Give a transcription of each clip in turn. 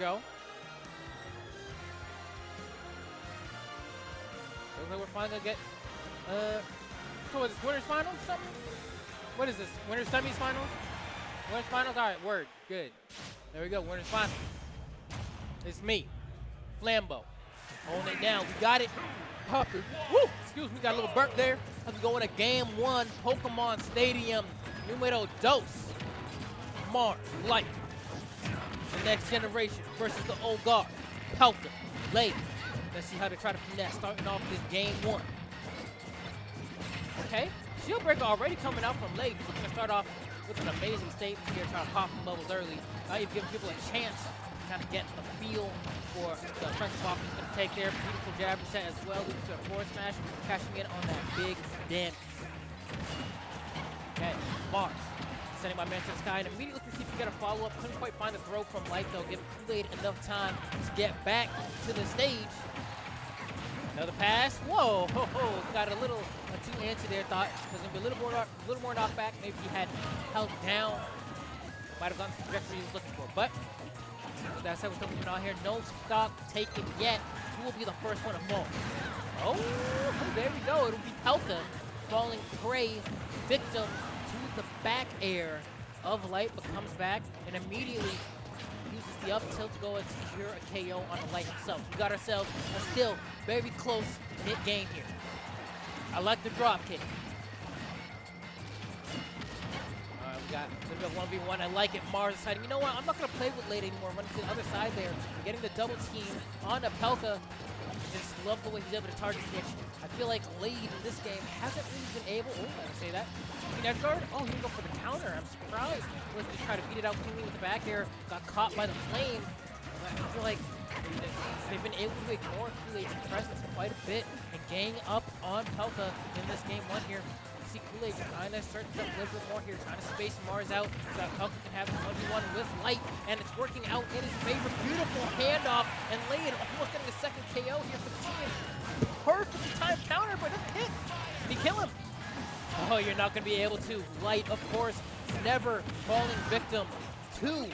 Go. Looks like we're finally gonna get. So is this winners finals or something? What is this? Winners semis finals? Winners finals? All right, word. Good. There we go. Winners finals. It's me, Flambeau. Holding it down. We got it. Popping. Woo! Excuse me. Got a little burp there. As we go into Game 1, Pokemon Stadium, numero dos. Mars, Light. The next generation versus the old guard. Pelca, Lady. Let's see how they try to finesse starting off this Game 1. Okay, Shield Breaker already coming out from Lady. We're going to start off with an amazing statement here, trying to pop some bubbles early. Now you've given people a chance to kind of get a feel for the offensive offense he's going to take there. Beautiful jab reset as well, leading to a forward smash, cashing in on that big damage. Okay, Mars. Sending my man to the sky and immediately looking to see if we get a follow-up. Couldn't quite find the throw from Light though, giving Kool-Aid enough time to get back to the stage. Another pass. Whoa, ho, ho. Got a little too antsy there, thought. Because it'd be a little more knockback. Maybe he had held down. Might have gotten the trajectory he was looking for. But with that said, we're still moving on here. No stock taken yet. Who will be the first one to fall? Oh, there we go. It'll be Pelca falling prey, victim to the back air of Light, but comes back and immediately uses the up tilt to go and secure a KO on the Light himself. We got ourselves a still very close hit game here. I like the drop kick. All right, we got a little bit of 1v1. I like it. Mars deciding, you know what? I'm not going to play with Lady anymore. Running to the other side there, getting the double team on the Pelca. Just love the way he's able to target switch. I feel like Lade in this game hasn't really been able. Oh, I didn't say that. Edge guard. Oh, he didn't go for the counter. I'm surprised. Let's just try to beat it out cleanly with the back air. Got caught by the flame. I feel like they've been able to ignore Kool-Aid's presence quite a bit and gang up on Pelca in this Game 1 here. You see Kool-Aid trying to start to live with more here, trying to space Mars out so that Pelca can have a 1v1 with Light, and it's working out in his favor. Beautiful handoff, and Lade almost getting a second KO here for the team. Perfectly timed counter, but it hit. Did he kill him? Oh, you're not going to be able to. Light, of course, never falling victim to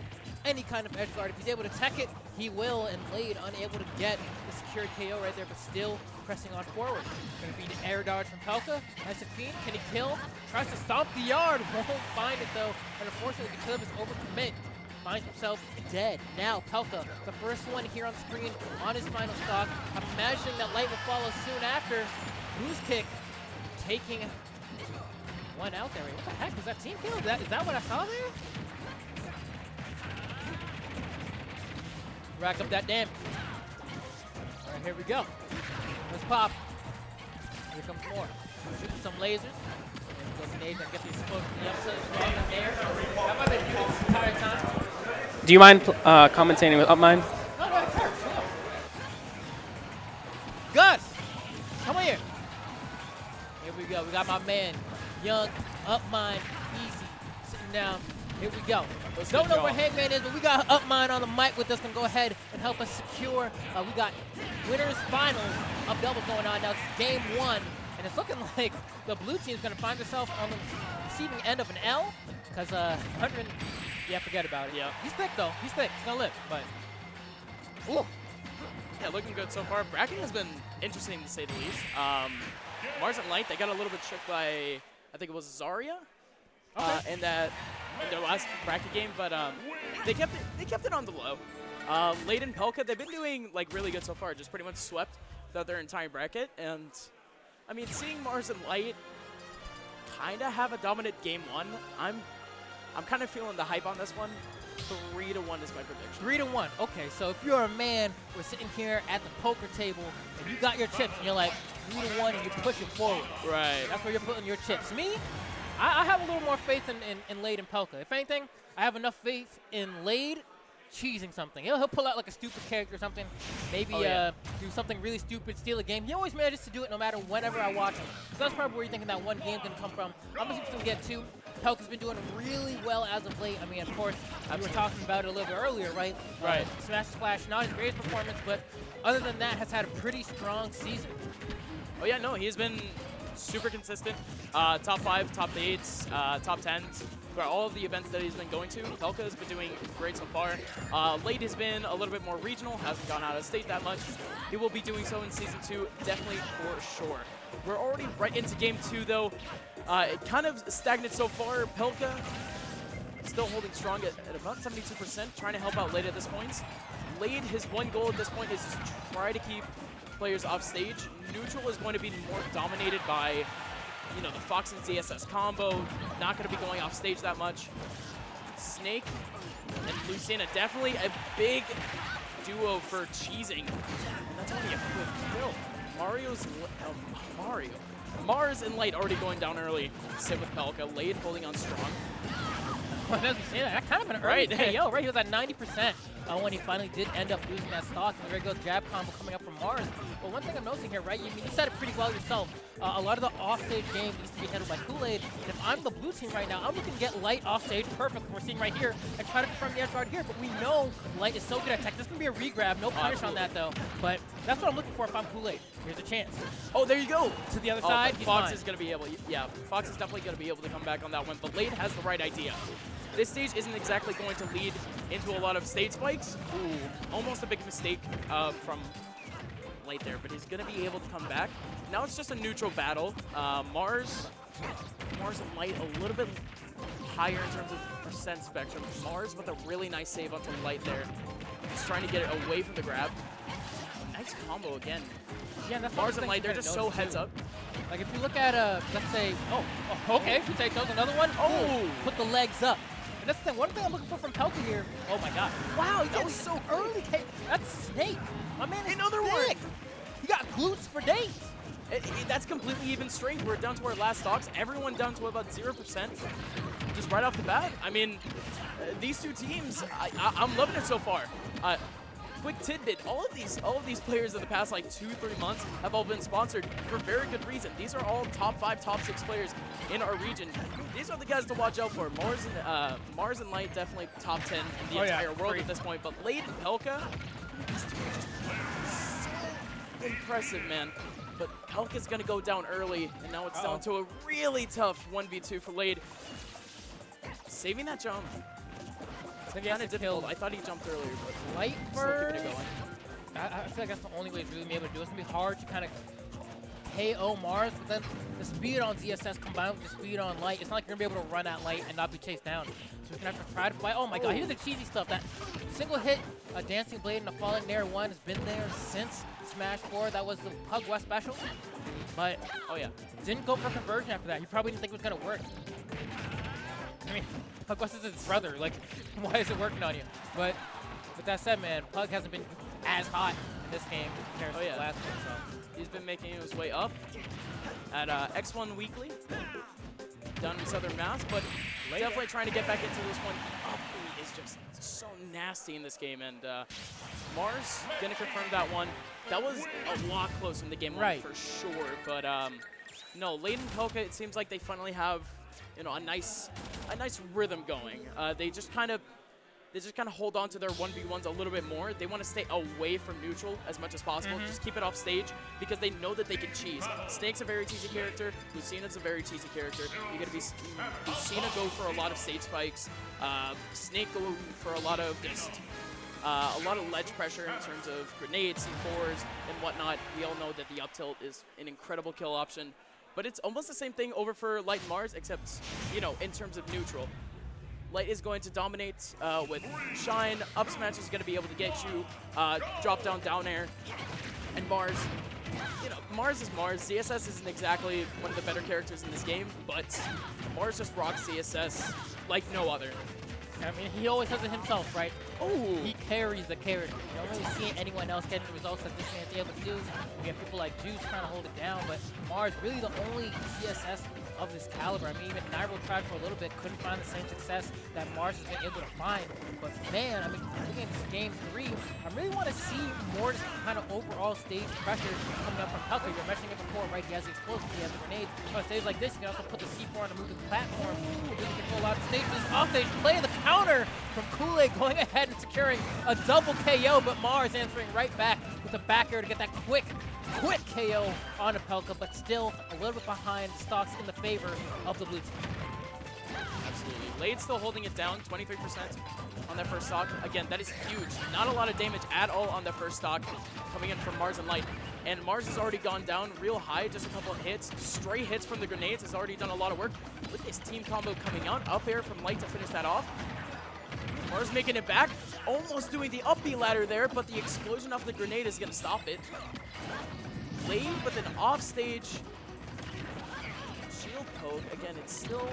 any kind of edge guard. If he's able to tech it, he will, and Lade unable to get the secured KO right there, but still pressing on forward. Going to be an air dodge from Pelca. Nice and clean. Can he kill? Tries to stomp the yard. Won't find it, though. And unfortunately, because of his overcommit, finds himself dead. Now, Pelca, the first one here on the screen on his final stock. I'm imagining that Light will follow soon after. Boost kick taking one out there. What the heck? Was that team kill? Is that what I saw there? Rack up that damage. All right, here we go. Let's pop. Here comes more. Shooting some lasers. And go grenades and get the explosion in the upside. There. Have I been doing this entire time? Do you mind commentating with Upmind? No, no, sure. Gus, come here. Here we go. We got my man, Young, Upmind, Easy, sitting down. Here we go. Don't know where Hangman is, but we got Upmind on the mic with us. Gonna go ahead and help us secure. We got winners finals of doubles going on now. It's Game 1, and it's looking like the blue team is gonna find itself on the receiving end of an L, because 100. Yeah, forget about it. Yeah. He's thick though. He's thick. He's gonna live, but. Ooh. Yeah, looking good so far. Bracking has been interesting to say the least. Mars and Light, they got a little bit tricked by, I think it was Zarya, in their last bracket game, but they kept it on the low. Lade and Pelca, they've been doing like really good so far. Just pretty much swept throughout their entire bracket, and I mean, seeing Mars and Light kind of have a dominant Game 1, I'm kind of feeling the hype on this one. 3-1 is my prediction. 3-1. Okay, so if you're a man, we're sitting here at the poker table, and you got your chips, and you're like 3-1, and you're pushing forward. Right. That's where you're putting your chips. Me, I have a little more faith in Lade and Pelca. If anything, I have enough faith in Lade cheesing something. He'll pull out like a stupid character or something. Maybe do something really stupid, steal a game. He always manages to do it no matter whenever I watch him. So that's probably where you're thinking that one game's going to come from. I'm just going to get two. Pelca's been doing really well as of late. I mean, of course, we were talking about it a little bit earlier, right? Right. Smash Splash, not his greatest performance, but other than that, has had a pretty strong season. Oh yeah, no, he's been super consistent. Top 5, top 8s, top 10s. throughout all of the events that he's been going to. Pelca has been doing great so far. Late has been a little bit more regional, hasn't gone out of state that much. He will be doing so in Season 2, definitely for sure. We're already right into Game 2, though. It kind of stagnant so far. Pelca still holding strong at about 72%, trying to help out Late at this point. Late, his one goal at this point is to try to keep players off stage. Neutral is going to be more dominated by, you know, the Fox and ZSS combo, not going to be going off stage that much. Snake and Lucina, definitely a big duo for cheesing. And that's only a quick kill. Mars and Light already going down early. Sit with Pelca. Late holding on strong. Well, as you say that kind of an early KO, right? He was at 90% when he finally did end up losing that stock. And there goes jab combo coming up from Mars. But one thing I'm noticing here, right? You said it pretty well yourself. A lot of the offstage game needs to be handled by Kool-Aid. And if I'm the blue team right now, I'm looking to get Light offstage perfect. We're seeing right here and try to confirm the edge guard here. But we know Light is so good at tech. This is going to be a regrab. No punish on that, though. But that's what I'm looking for if I'm Kool-Aid. Here's a chance. Oh, there you go. To the other side, Fox is going to be able, yeah, Fox is definitely going to be able to come back on that one. But Late has the right idea. This stage isn't exactly going to lead into a lot of stage spikes. Ooh, almost a big mistake from Late there, but he's going to be able to come back. Now it's just a neutral battle. Mars and Light a little bit higher in terms of percent spectrum. Mars with a really nice save onto Light there. Just trying to get it away from the grab. Nice combo again. Yeah, that's Mars and Light, they're just so heads up. Like if you look at, let's say, okay, if you take those, another one, put the legs up. And that's the thing, one thing I'm looking for from Pelca here, oh my god. Wow, that was so early. That's Snake. My man is another thick. one. He got glutes for days. That's completely even strength. We're down to our last stocks. Everyone down to about 0%. Just right off the bat. I mean, these two teams, I'm loving it so far. Quick tidbit, all of these players in the past like 2-3 months have all been sponsored for very good reason. These are all top 5, top 6 players in our region. These are the guys to watch out for. Mars and Light definitely top 10 in the entire world at this point, but Late and Pelca, these two are just so impressive, man. But Pelca's gonna go down early, and now it's down to a really tough 1v2 for Late. Saving that jump. Kind of difficult. I thought he jumped earlier, but Light still keeping it going. I feel like that's the only way he's really be able to do it. It's going to be hard to kind of KO Mars, but then the speed on ZSS combined with the speed on Light, it's not like you're going to be able to run at Light and not be chased down. So we're going to have to try to fight. Oh my god, here's the cheesy stuff. That single hit, a Dancing Blade and a Falling Nair 1 has been there since Smash 4. That was the Pug West special. But, didn't go for conversion after that. He probably didn't think it was going to work. I mean, Pug West is his brother. Like, why is it working on you? But with that said, man, Pug hasn't been as hot in this game compared to the last one. So he's been making his way up at X1 Weekly down in Southern Mass, but definitely trying to get back into this one. Up is just so nasty in this game, and Mars gonna confirm that one. That was a lot closer in the game one for sure, but no, Late and Pelca, it seems like they finally have, you know, a nice rhythm going. They just kind of hold on to their 1v1s a little bit more. They want to stay away from neutral as much as possible. Just keep it off stage because they know that they can cheese. Snake's a very cheesy character. Lucina's a very cheesy character. You're gonna be Lucina go for a lot of stage spikes. Snake go for a lot of just ledge pressure in terms of grenades, C4s, and whatnot. We all know that the up tilt is an incredible kill option. But it's almost the same thing over for Light and Mars, except, you know, in terms of neutral. Light is going to dominate with Shine. Up smash is going to be able to get you drop down air. And Mars, you know, Mars is Mars. ZSS isn't exactly one of the better characters in this game, but Mars just rocks ZSS like no other. I mean, he always does it himself, right? Oh, he carries the character. You don't really see anyone else getting the results that this man's able to do. We have people like Juice trying to hold it down, but Mars really the only CSS of this caliber. I mean, even Nairo tried for a little bit, couldn't find the same success that Mars has been able to find. But man, I mean, looking at this game 3, I really want to see more just kind of overall stage pressure coming up from Pelca. You're mentioning it before, right? He has the explosives, he has the grenades. On a stage like this, you can also put the C4 on the moving platform. You can control a lot of stages. Off stage play, the counter from Kool-Aid going ahead and securing a double KO, but Mars answering right back with the back air to get that quick KO on a Pelca, but still a little bit behind the stocks in the favor of the blue team. absolutely. Lade's still holding it down, 23% on that first stock. Again, that is huge. Not a lot of damage at all on that first stock coming in from Mars and Light. And Mars has already gone down real high, just a couple of hits. Stray hits from the grenades has already done a lot of work. Look at this team combo coming out. Up air from Light to finish that off. Mars making it back, almost doing the up B ladder there, but the explosion off the grenade is going to stop it. Lade with an offstage shield poke. Again, it's still,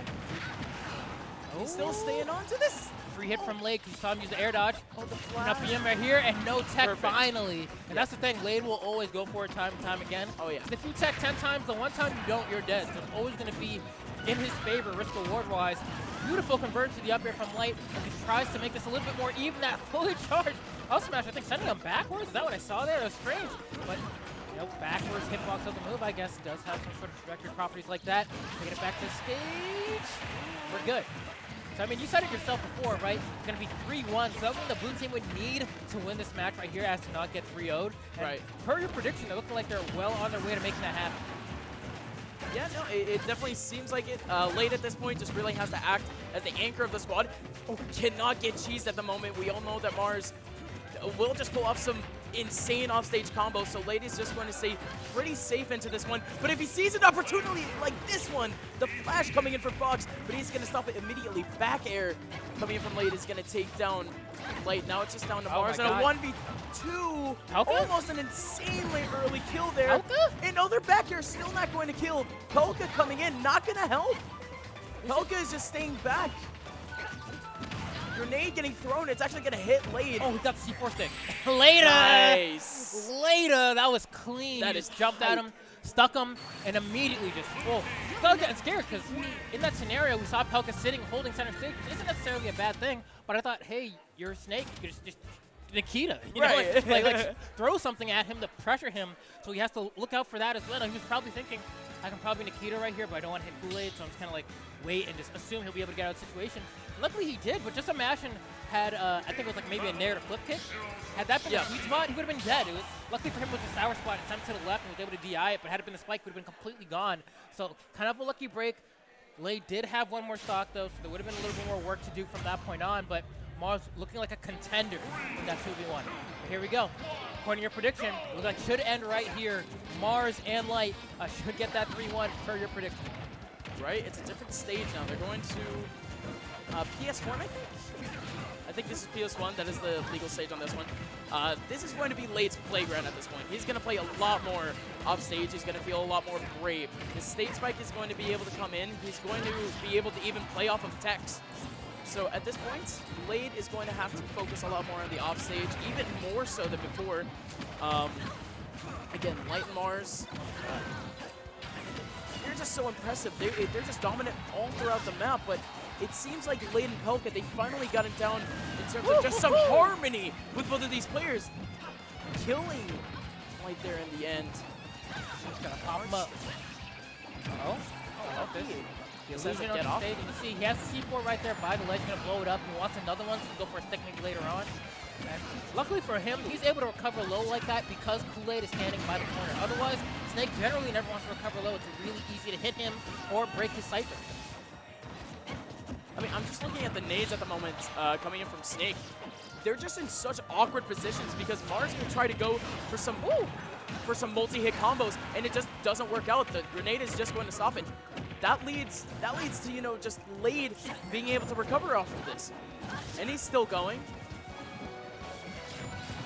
he's still staying on to this. Free hit from Lade, because you saw him use the air dodge. Oh, the Enough flash. for him right here, and no tech Perfect. finally. And that's the thing, Lade will always go for it time and time again. Oh, yeah. If you tech 10 times, the one time you don't, you're dead. So it's always going to be in his favor, risk reward wise. Beautiful conversion to the up air from Light, and he tries to make this a little bit more even. That fully charged up smash, I think sending him backwards. Is that what I saw there? That was strange. But you know, backwards hitbox of the move, I guess, does have some sort of trajectory properties like that. Taking it back to stage. We're good. So, I mean, you said it yourself before, right? It's going to be 3-1. So that's what the blue team would need to win this match right here as to not get 3-0'd. Right. Per your prediction, they're looking like they're well on their way to making that happen. Yeah, no, it definitely seems like it. Late at this point just really has to act as the anchor of the squad. Oh, cannot get cheesed at the moment. We all know that Mars will just pull off some insane offstage combos, so Lade is just going to stay pretty safe into this one. But if he sees an opportunity like this one, the flash coming in from Fox, but he's going to stop it immediately. Back air coming in from Lade is going to take down Light. Now it's just down to Mars, and a 1v2. Pelca? Almost an insanely early kill there. Pelca? And no, their back air still not going to kill. Pelca coming in, not going to help. Pelca is just staying back. Grenade getting thrown, it's actually going to hit Lade. Oh, he got the C4 stick. Later! Nice. Later! That was clean. That He is just jumped tight. at him, stuck him, and immediately just, whoa. Started getting scared because in that scenario, we saw Pelca sitting, holding center stage, which isn't necessarily a bad thing, but I thought, hey, you're a snake. You could just Nikita. You know, Right. like throw something at him to pressure him, so he has to look out for that as well. And he was probably thinking, I can probably Nikita right here, but I don't want to hit Kool-Aid, so I'm just kind of like wait and just assume he'll be able to get out of the situation. Luckily he did, but just imagine had, I think it was like maybe a nair to flip kick. Had that been a sweet spot, he would have been dead. It was, luckily for him, it was a sour spot. It sent him to the left and was able to DI it, but had it been the spike, would have been completely gone. So kind of a lucky break. Lade did have one more stock though, so there would have been a little bit more work to do from that point on, but Mars looking like a contender in that 2v1. But here we go. According to your prediction, it looks like should end right here. Mars and Light should get that 3-1 per your prediction. Right, it's a different stage now. They're going to PS1, I think? I think this is PS1. That is the legal stage on this one. This is going to be Lade's playground at this point. He's going to play a lot more off stage. He's going to feel a lot more brave. His stage spike is going to be able to come in. He's going to be able to even play off of techs. So at this point, Lade is going to have to focus a lot more on the offstage, even more so than before. Again, Light and Mars, they're just so impressive. They're just dominant all throughout the map, but it seems like Lade and Pelca, they finally got it down in terms of just some harmony with both of these players. Killing Light there in the end. Just gonna pop him up. Uh-oh. Oh, Okay. The Says illusion it, on get the off. stage. You can see he has the C4 right there by the ledge, gonna blow it up. He wants another one, so he'll go for a stick maybe later on. And luckily for him, he's able to recover low like that because Kool-Aid is standing by the corner. Otherwise, Snake generally never wants to recover low. It's really easy to hit him or break his Cypher. I mean, I'm just looking at the nades at the moment coming in from Snake. They're just in such awkward positions because Mars can try to go for some multi-hit combos, and it just doesn't work out. The grenade is just going to stop it. That leads to, you know, just Lade being able to recover off of this. And he's still going.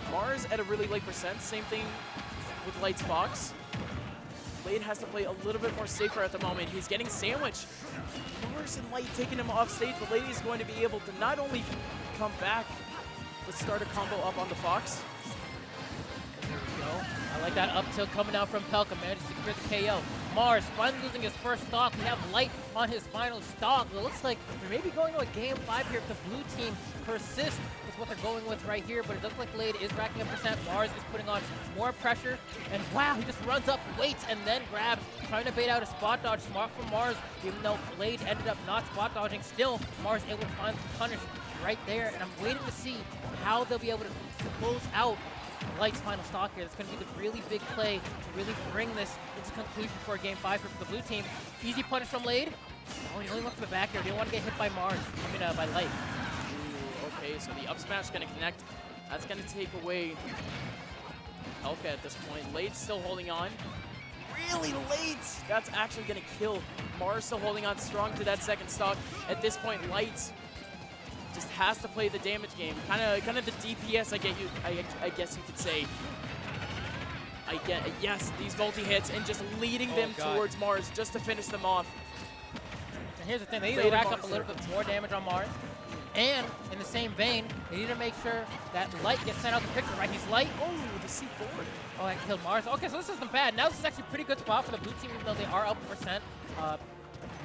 Mars at a really late percent. Same thing with Light's Fox. Lade has to play a little bit more safer at the moment. He's getting sandwiched. Mars and Light taking him off stage, but Lade is going to be able to not only come back, but start a combo up on the Fox. There we go. I like that up tilt coming out from Pelca. Manages to secure the KO. Mars finally losing his first stock. We have Light on his final stock. It looks like we may be going to a game 5 here if the blue team persists with what they're going with right here, but it looks like Lade is racking up percent. Mars is putting on more pressure, and wow, he just runs up, waits, and then grabs, trying to bait out a spot dodge. Smart from Mars, even though Lade ended up not spot dodging. Still, Mars able to find the punish right there, and I'm waiting to see how they'll be able to close out Light's final stock here. That's going to be the really big play to really bring this into conclusion for a game 5 for the blue team. Easy punish from Lade. Oh, he only went for the back here. Didn't want to get hit by Mars. I mean, by Light. Ooh, okay, so the up smash going to connect. That's going to take away Pelca at this point. Late's still holding on. Really late. That's actually going to kill. Mars still holding on strong to that second stock. At this point, Light just has to play the damage game. Kind of the DPS, I guess you could say. Yes, these multi-hits and just leading them towards Mars just to finish them off. And here's the thing, they need to rack up a little bit more damage on Mars. And in the same vein, they need to make sure that Light gets sent out the picture, right? He's Light. Oh, the C4. Oh, I killed Mars. Okay, so this isn't bad. Now this is actually a pretty good spot for the blue team, even though they are up percent.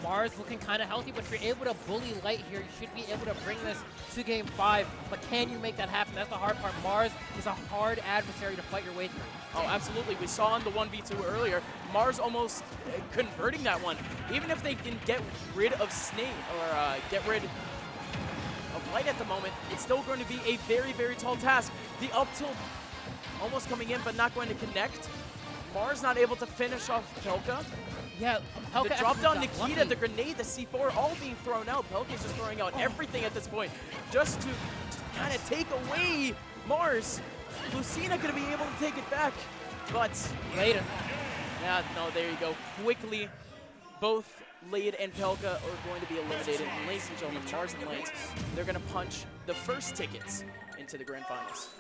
Mars looking kind of healthy, but if you're able to bully Light here, you should be able to bring this to game 5. But can you make that happen? That's the hard part. Mars is a hard adversary to fight your way through. Oh, absolutely. We saw in the 1v2 earlier, Mars almost converting that one. Even if they can get rid of Snake or get rid of Light at the moment, it's still going to be a very, very tall task. The up tilt almost coming in, but not going to connect. Mars not able to finish off Pelca. Yeah, Pelca the drop down actually got Nikita, lucky. the grenade, the C4, all being thrown out. Pelca's just throwing out everything at this point just to kind of take away Mars. Lucina going to be able to take it back, but later. Yeah, no, there you go. Quickly, both Lade and Pelca are going to be eliminated. And ladies and gentlemen, Mars and Light, they're going to punch the first tickets into the grand finals.